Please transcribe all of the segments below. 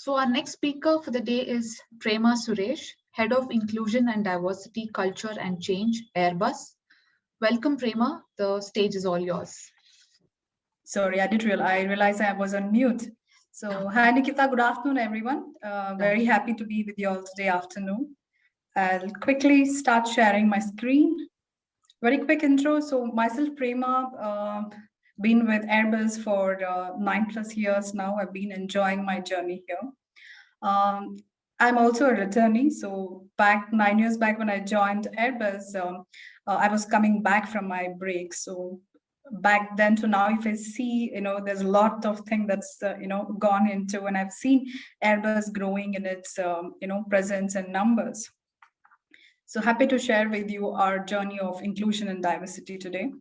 So our next speaker for the day is Prema Suresh, Head of Inclusion and Diversity, Culture and Change, Airbus. Welcome, Prema. The stage is all yours. Sorry, I realized I was on mute. So, hi Nikita, good afternoon, everyone. Very happy to be with you all today afternoon. I'll quickly start sharing my screen. Very quick intro. So, myself, Prema, been with Airbus for 9+ years now. I've been enjoying my journey here. Um, I'm also a returnee. So, back 9 years back when I joined Airbus, I was coming back from my break. So, back then to now, if I see, there's a lot of thing that's gone into, and I've seen Airbus growing in its presence and numbers. So happy to share with you our journey of inclusion and diversity today.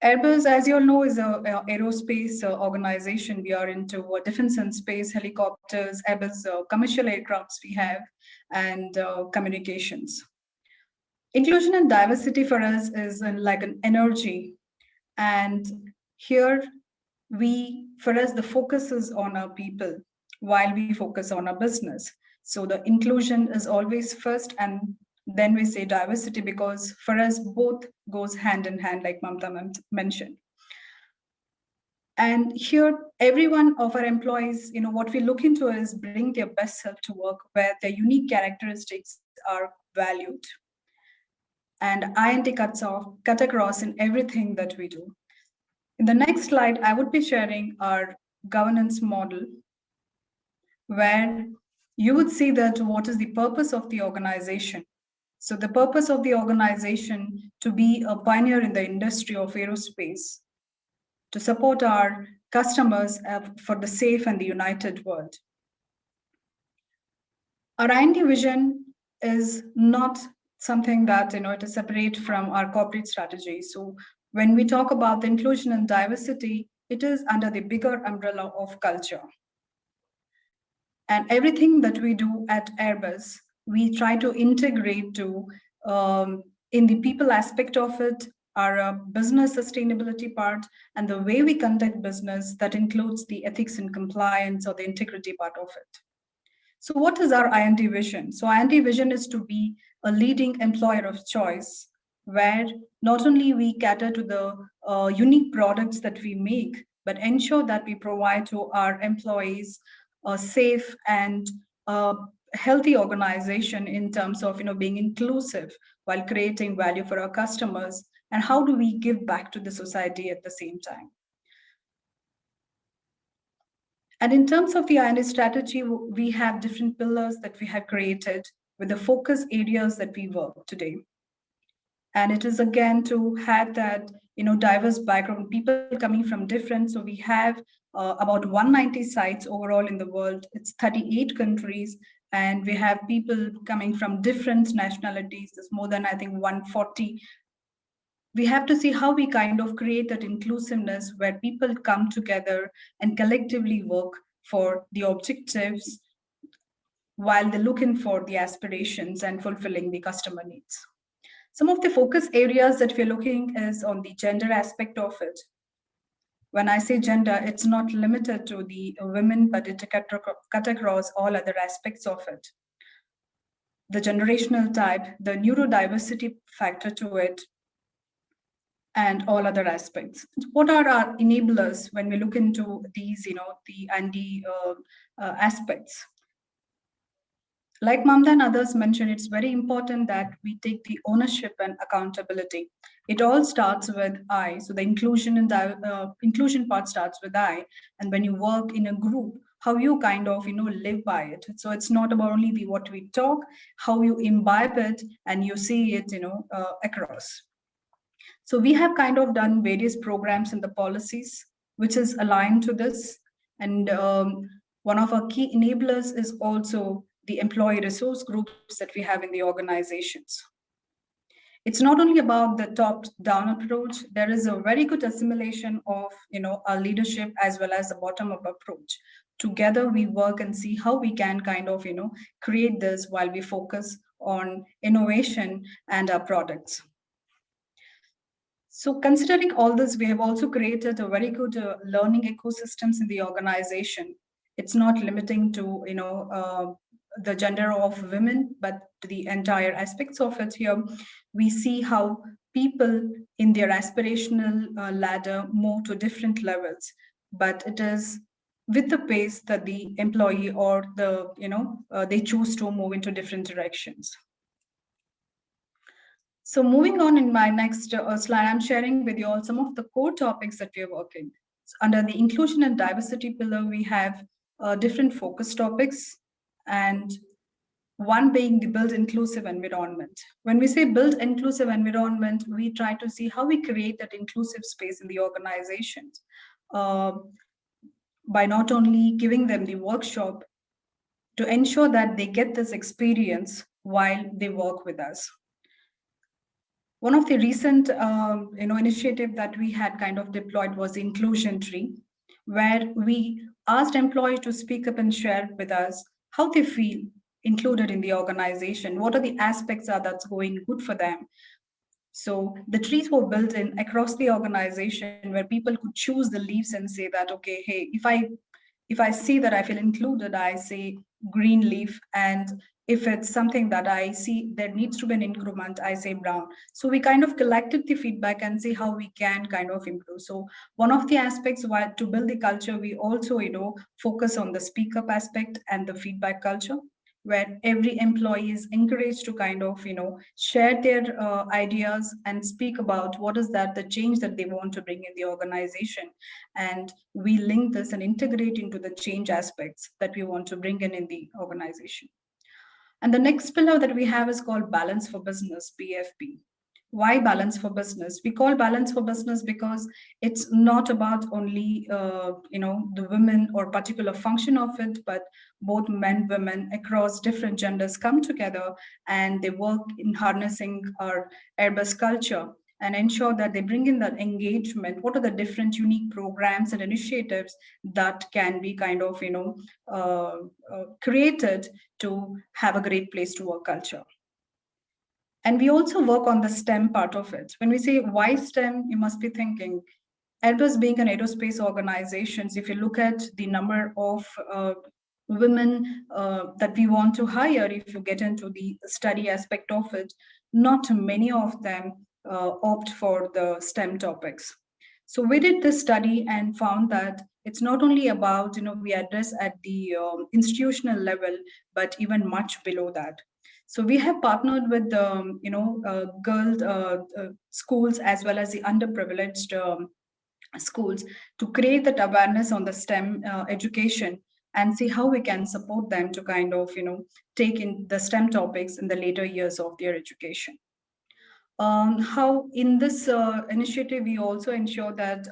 Airbus, as you all know, is an aerospace organization. We are into defense and space, helicopters, Airbus commercial aircrafts we have, and communications. Inclusion and diversity for us is like an energy. And here, for us, the focus is on our people while we focus on our business. So the inclusion is always first, and then we say diversity, because for us, both goes hand in hand, like Mamta mentioned. And here, every one of our employees, what we look into is bring their best self to work, where their unique characteristics are valued. And INT cut across in everything that we do. In the next slide, I would be sharing our governance model, where you would see that what is the purpose of the organization. So the purpose of the organization to be a pioneer in the industry of aerospace, to support our customers for the safe and the united world. Our IND vision is not something that it is separate from our corporate strategy. So when we talk about the inclusion and diversity, it is under the bigger umbrella of culture. And everything that we do at Airbus, we try to integrate to in the people aspect of it, our business sustainability part, and the way we conduct business that includes the ethics and compliance or the integrity part of it. So what is our IND vision? So IND vision is to be a leading employer of choice, where not only we cater to the unique products that we make, but ensure that we provide to our employees a safe and healthy organization in terms of being inclusive while creating value for our customers, and how do we give back to the society at the same time. And in terms of the IND strategy, we have different pillars that we have created with the focus areas that we work today. And it is again to have that diverse background, people coming from different. So we have about 190 sites overall in the world. It's 38 countries, and we have people coming from different nationalities. There's more than, I think, 140. We have to see how we kind of create that inclusiveness where people come together and collectively work for the objectives while they're looking for the aspirations and fulfilling the customer needs. Some of the focus areas that we're looking is on the gender aspect of it. When I say gender, it's not limited to the women, but it cut across all other aspects of it. The generational type, the neurodiversity factor to it, and all other aspects. What are our enablers when we look into these, the ND aspects? Like Mamta and others mentioned, it's very important that we take the ownership and accountability. It all starts with I. So the inclusion and inclusion part starts with I. And when you work in a group, how you kind of live by it. So it's not about only what we talk, how you imbibe it and you see it across. So we have kind of done various programs and the policies which is aligned to this. And one of our key enablers is also the employee resource groups that we have in the organizations. It's not only about the top-down approach. There is a very good assimilation of our leadership as well as the bottom-up approach. Together we work and see how we can kind of create this while we focus on innovation and our products. So considering all this, we have also created a very good learning ecosystems in the organization. It's not limiting to, the gender of women, but to the entire aspects of it. Here we see how people in their aspirational ladder move to different levels, but it is with the pace that the employee or they choose to move into different directions. So moving on, in my next slide, I'm sharing with you all some of the core topics that we are working. So under the inclusion and diversity pillar, we have different focus topics, and one being the build inclusive environment. When we say build inclusive environment, we try to see how we create that inclusive space in the organizations by not only giving them the workshop to ensure that they get this experience while they work with us. One of the recent initiative that we had kind of deployed was the inclusion tree, where we asked employees to speak up and share with us how they feel included in the organization, what are the aspects that's going good for them. So the trees were built in across the organization where people could choose the leaves and say that, okay, hey, if I see that I feel included, I say green leaf. And if it's something that I see there needs to be an increment, I say brown. So we kind of collected the feedback and see how we can kind of improve. So one of the aspects why to build the culture, we also, focus on the speak up aspect and the feedback culture, where every employee is encouraged to kind of share their ideas and speak about what is that the change that they want to bring in the organization, and we link this and integrate into the change aspects that we want to bring in the organization. And the next pillar that we have is called balance for business, BFB. Why balance for business? We call balance for business because it's not about only the women or particular function of it, but both men, women across different genders come together and they work in harnessing our Airbus culture and ensure that they bring in that engagement. What are the different unique programs and initiatives that can be kind of created to have a great place to work culture? And we also work on the STEM part of it. When we say why STEM, you must be thinking, Airbus being an aerospace organization, if you look at the number of women that we want to hire, if you get into the study aspect of it, not many of them opt for the STEM topics. So we did this study and found that it's not only about, we address at the institutional level, but even much below that. So we have partnered with girls schools as well as the underprivileged schools to create that awareness on the STEM education and see how we can support them to kind of take in the STEM topics in the later years of their education. How in this initiative we also ensure that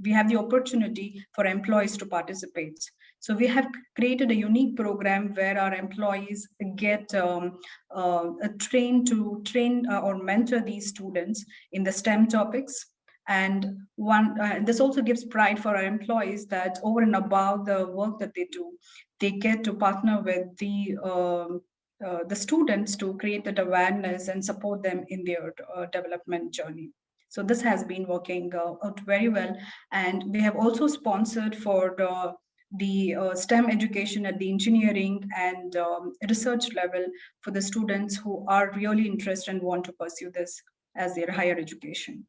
we have the opportunity for employees to participate. So we have created a unique program where our employees get trained to train or mentor these students in the STEM topics. And this also gives pride for our employees that over and above the work that they do, they get to partner with the students to create that awareness and support them in their development journey. So this has been working out very well. And we have also sponsored for the STEM education at the engineering and research level for the students who are really interested and want to pursue this as their higher education.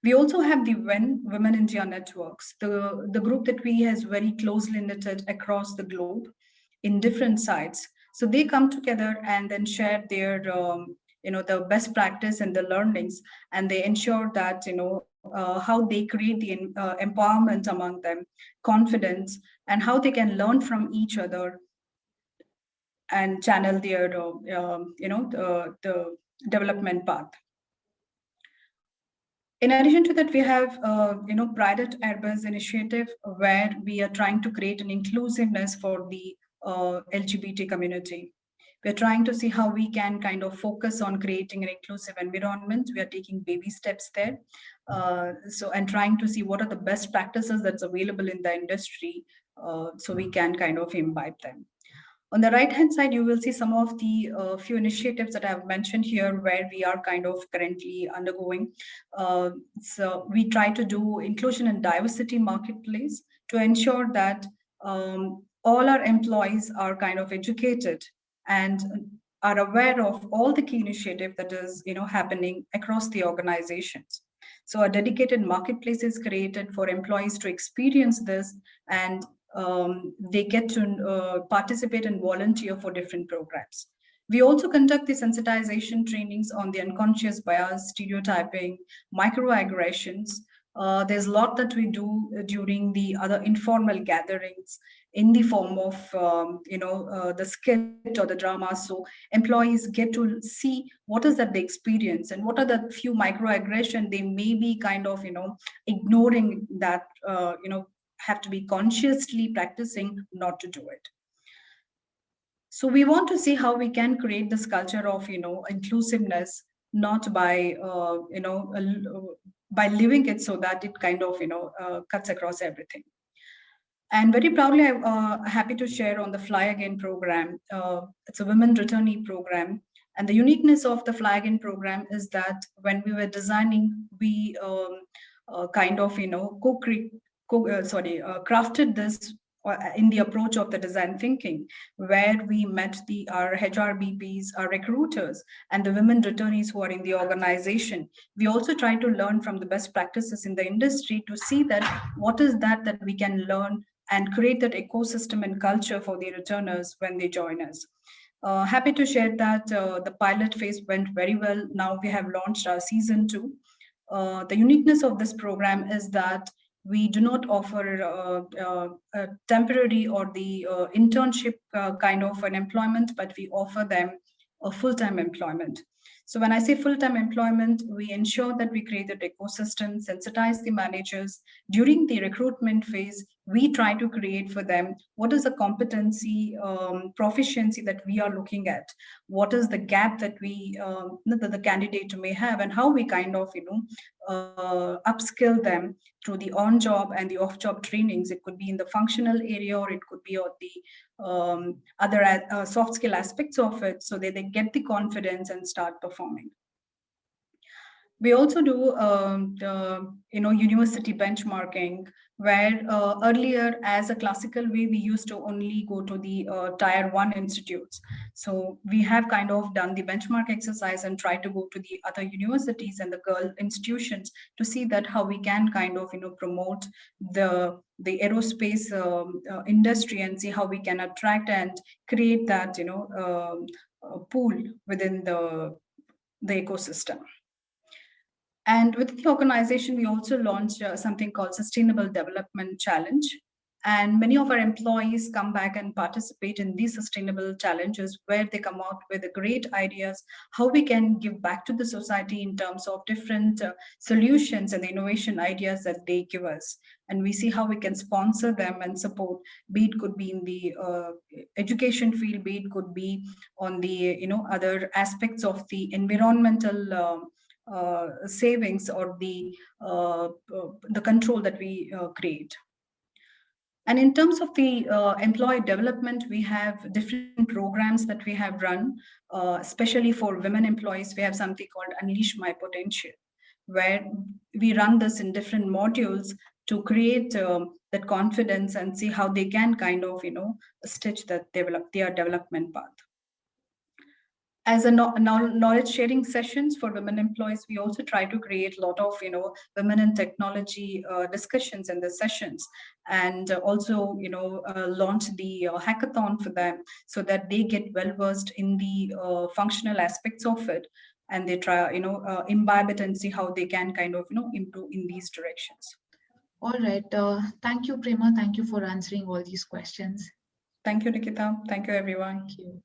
We also have the Women India Networks, the group that we has very closely knitted across the globe in different sites. So they come together and then share their the best practice and the learnings, and they ensure that how they create the empowerment among them, confidence, and how they can learn from each other and channel their the development path. In addition to that, we have Pride at Airbus initiative, where we are trying to create an inclusiveness for the LGBT community. We're trying to see how we can kind of focus on creating an inclusive environment. We are taking baby steps there. And trying to see what are the best practices that's available in the industry, so we can kind of imbibe them. On the right-hand side, you will see some of the few initiatives that I have mentioned here where we are kind of currently undergoing. So we try to do inclusion and diversity marketplace to ensure that all our employees are kind of educated and are aware of all the key initiative that is happening across the organizations. So a dedicated marketplace is created for employees to experience this, and they get to participate and volunteer for different programs. We also conduct the sensitization trainings on the unconscious bias, stereotyping, microaggressions. There's a lot that we do during the other informal gatherings in the form of the skit or the drama, so employees get to see what is that they experience and what are the few microaggression they may be kind of ignoring, that have to be consciously practicing not to do it. So we want to see how we can create this culture of inclusiveness, not by by living it, so that it kind of cuts across everything. And very proudly, I'm happy to share on the Fly Again program. It's a women returnee program. And the uniqueness of the Fly Again program is that when we were designing, we kind of, crafted this in the approach of the design thinking, where we met our HRBPs, our recruiters, and the women returnees who are in the organization. We also try to learn from the best practices in the industry to see that what is that we can learn and create that ecosystem and culture for the returners when they join us. Happy to share that the pilot phase went very well. Now we have launched our season 2. The uniqueness of this program is that we do not offer a temporary or the internship kind of an employment, but we offer them a full-time employment. So when I say full-time employment, we ensure that we create an ecosystem, sensitize the managers. During the recruitment phase, we try to create for them what is the competency, proficiency that we are looking at, what is the gap that the candidate may have, and how we kind of upskill them through the on-job and the off-job trainings. It could be in the functional area, or it could be on the other soft skill aspects of it, so that they get the confidence and start performing. We also do university benchmarking, where earlier, as a classical way, we used to only go to the tier 1 institutes. So we have kind of done the benchmark exercise and try to go to the other universities and the girl institutions to see that how we can kind of promote the aerospace industry, and see how we can attract and create that pool within the ecosystem. And within the organization, we also launched something called Sustainable Development Challenge. And many of our employees come back and participate in these sustainable challenges, where they come out with great ideas, how we can give back to the society in terms of different solutions and the innovation ideas that they give us. And we see how we can sponsor them and support, be it could be in the education field, be it could be on the other aspects of the environmental savings, or the control that we create. And in terms of the employee development, we have different programs that we have run, especially for women employees. We have something called Unleash My Potential, where we run this in different modules to create that confidence and see how they can kind of stitch that their development path. As a knowledge sharing sessions for women employees, we also try to create a lot of women in technology discussions in the sessions, and also launch the hackathon for them, so that they get well versed in the functional aspects of it, and they try imbibe it and see how they can kind of improve in these directions. All right. Thank you, Prema. Thank you for answering all these questions. Thank you, Nikita. Thank you, everyone. Thank you.